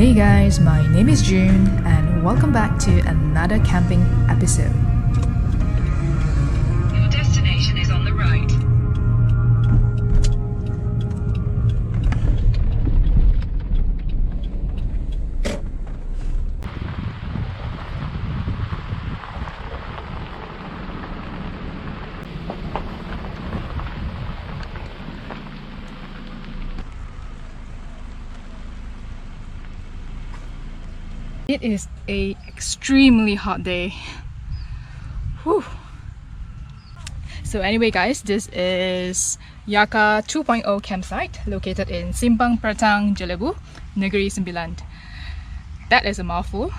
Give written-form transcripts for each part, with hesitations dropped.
Hey guys, my name is June and welcome back to another camping episode. Your destination is on the right. It is a extremely hot day. Whew. So anyway guys, this is Yaka 2.0 campsite located in Simpang Pertang, Jelebu, Negeri Sembilan. That is a mouthful.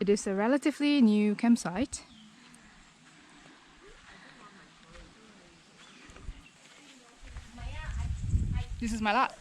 It is a relatively new campsite. This is my lot.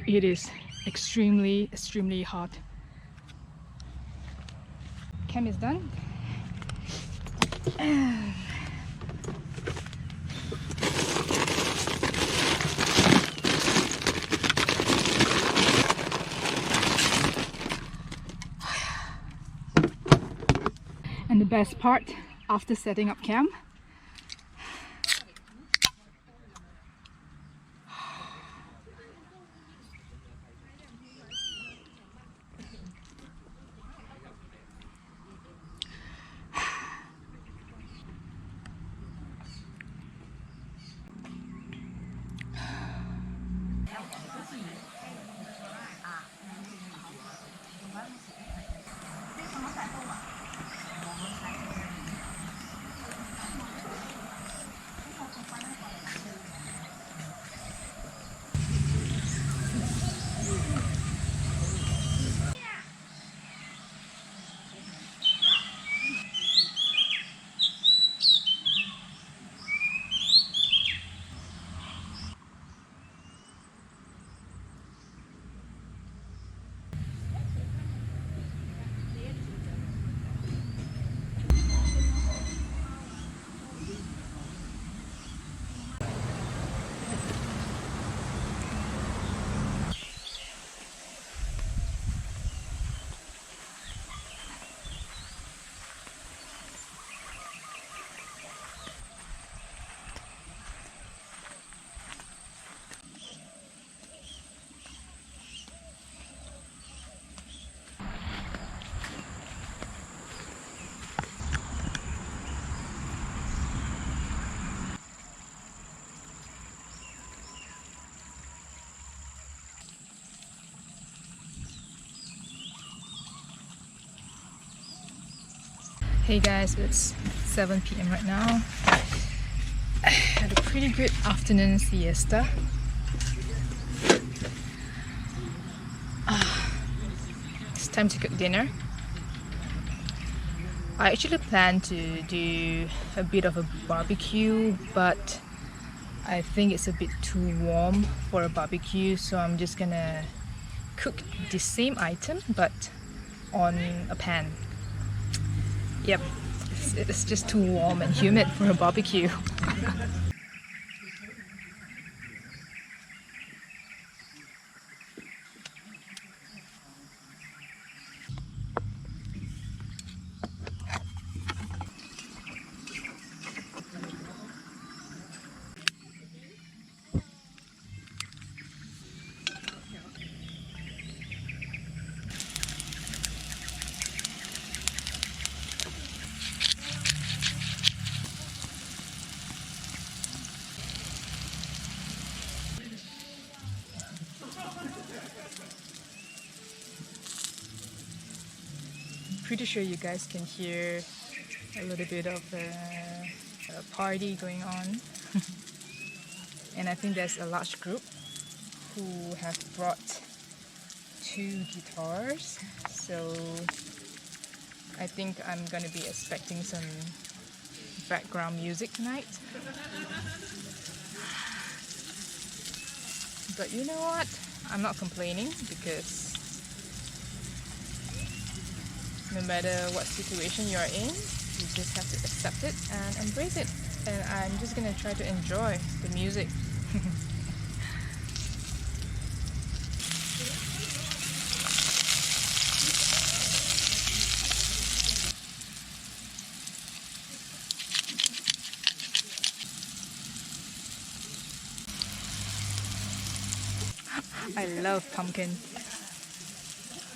It is extremely hot. Camp is done. And the best part, after setting up camp, hey guys, it's 7 p.m. right now. I had a pretty good afternoon siesta. It's time to cook dinner. I actually plan to do a bit of a barbecue, but I think it's a bit too warm for a barbecue, so I'm just gonna cook the same item but on a pan. Yep, it's just too warm and humid for a barbecue. Pretty sure you guys can hear a little bit of a party going on. And I think there's a large group who have brought 2 guitars, so I think I'm gonna be expecting some background music tonight. But you know what? I'm not complaining, because no matter what situation you're in, you just have to accept it and embrace it. And I'm just gonna try to enjoy the music. I love pumpkin.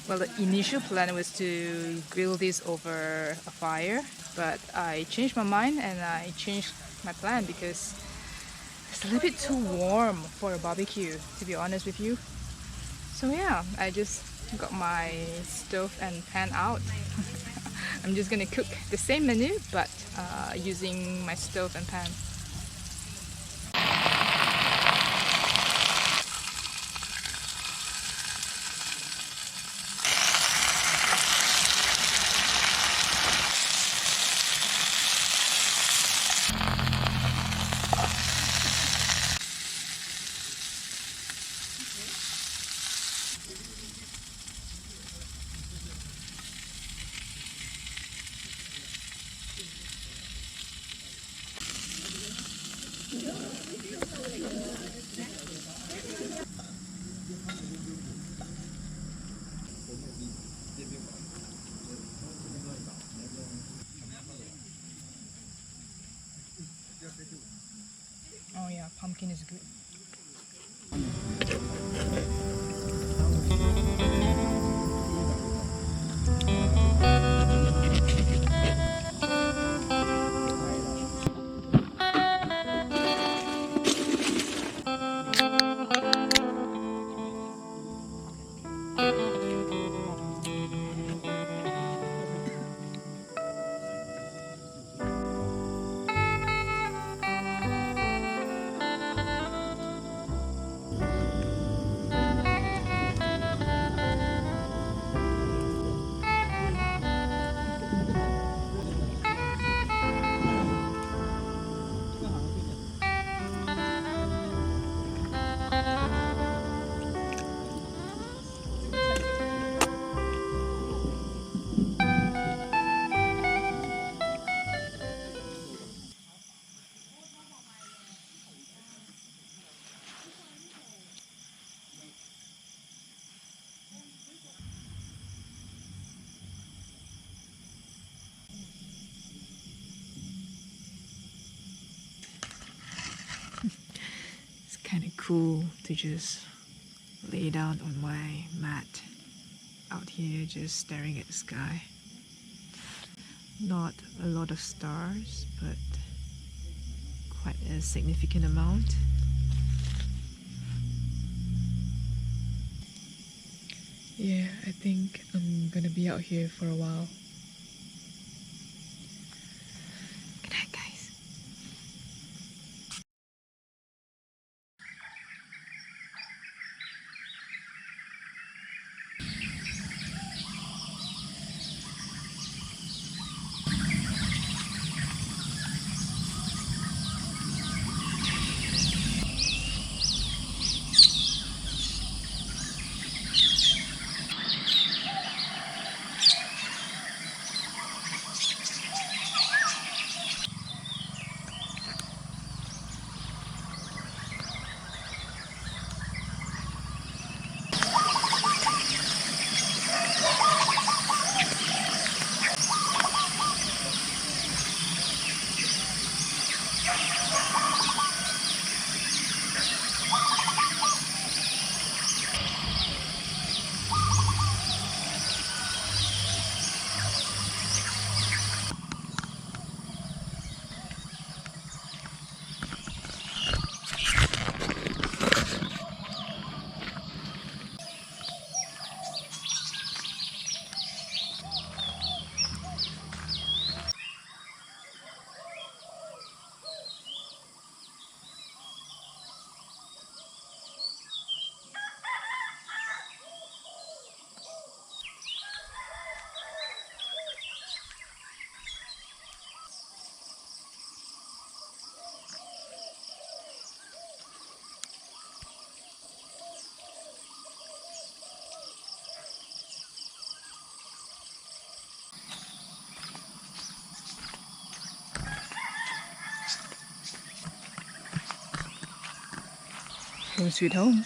Well, the initial plan was to grill this over a fire, but I changed my mind and I changed my plan because it's a little bit too warm for a barbecue, to be honest with you. So yeah, I just got my stove and pan out. I'm just gonna cook the same menu, but using my stove and pan. Oh yeah, pumpkin is good. It's kind of cool to just lay down on my mat out here, just staring at the sky. Not a lot of stars, but quite a significant amount. Yeah, I think I'm gonna be out here for a while. Good night, guys. Home sweet home.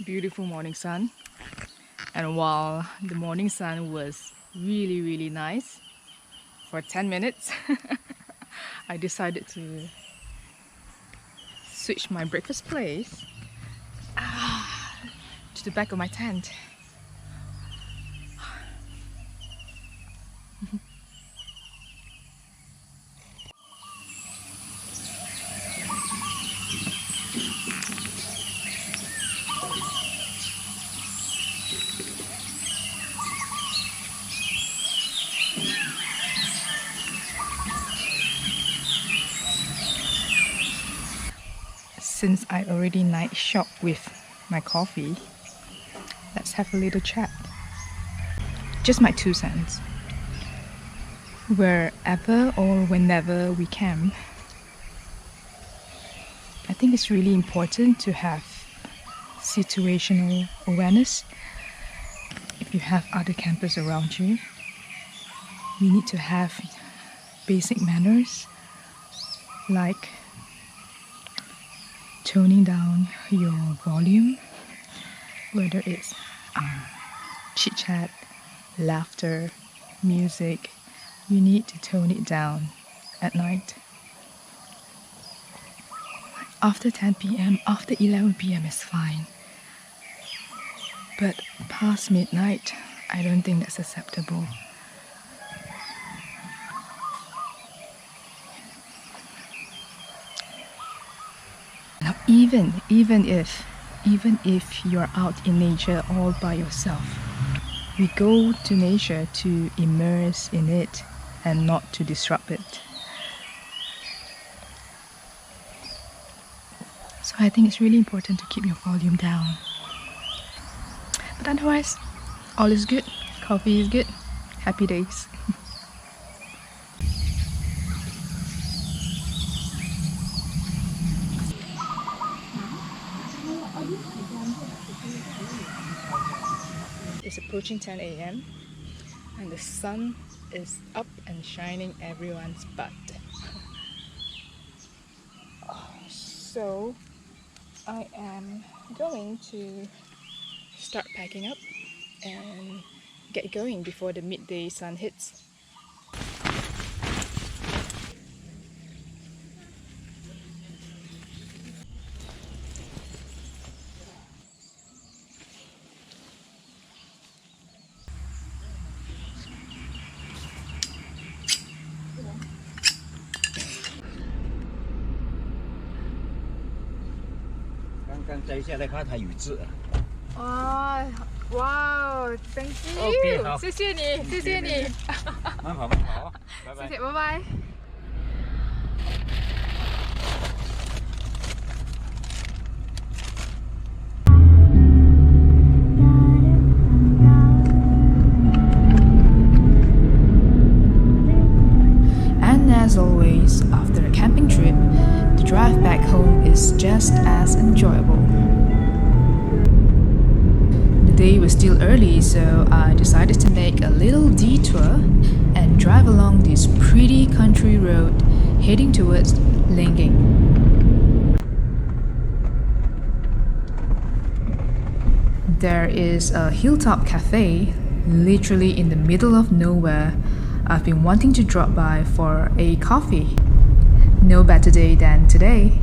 Beautiful morning sun. And while the morning sun was really nice for 10 minutes, I decided to switch my breakfast place to the back of my tent. Since I already night shop with my coffee, let's have a little chat. Just my 2 cents. Wherever or whenever we camp, I think it's really important to have situational awareness. If you have other campers around you, you need to have basic manners like toning down your volume, whether it's chit chat, laughter, music. You need to tone it down at night. After 10 p.m., after 11 p.m. is fine. But past midnight, I don't think that's acceptable. Now, even if you're out in nature all by yourself, we go to nature to immerse in it and not to disrupt it. I think it's really important to keep your volume down. But otherwise, all is good. Coffee is good. Happy days. It's approaching 10 a.m. and the sun is up and shining everyone's butt. So I am going to start packing up and get going before the midday sun hits. Oh, wow, thank you. OK，好。谢谢你，谢谢你。慢跑，慢跑，拜拜。谢谢，拜拜。And as always, after a camping trip, the drive back home is just as enjoyable. The day was still early, so I decided to make a little detour and drive along this pretty country road heading towards Lenggeng. There is a hilltop cafe literally in the middle of nowhere. I've been wanting to drop by for a coffee. No better day than today.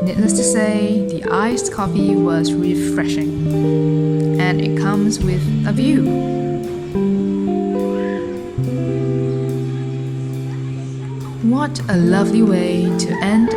Needless to say, the iced coffee was refreshing, and it comes with a view. What a lovely way to end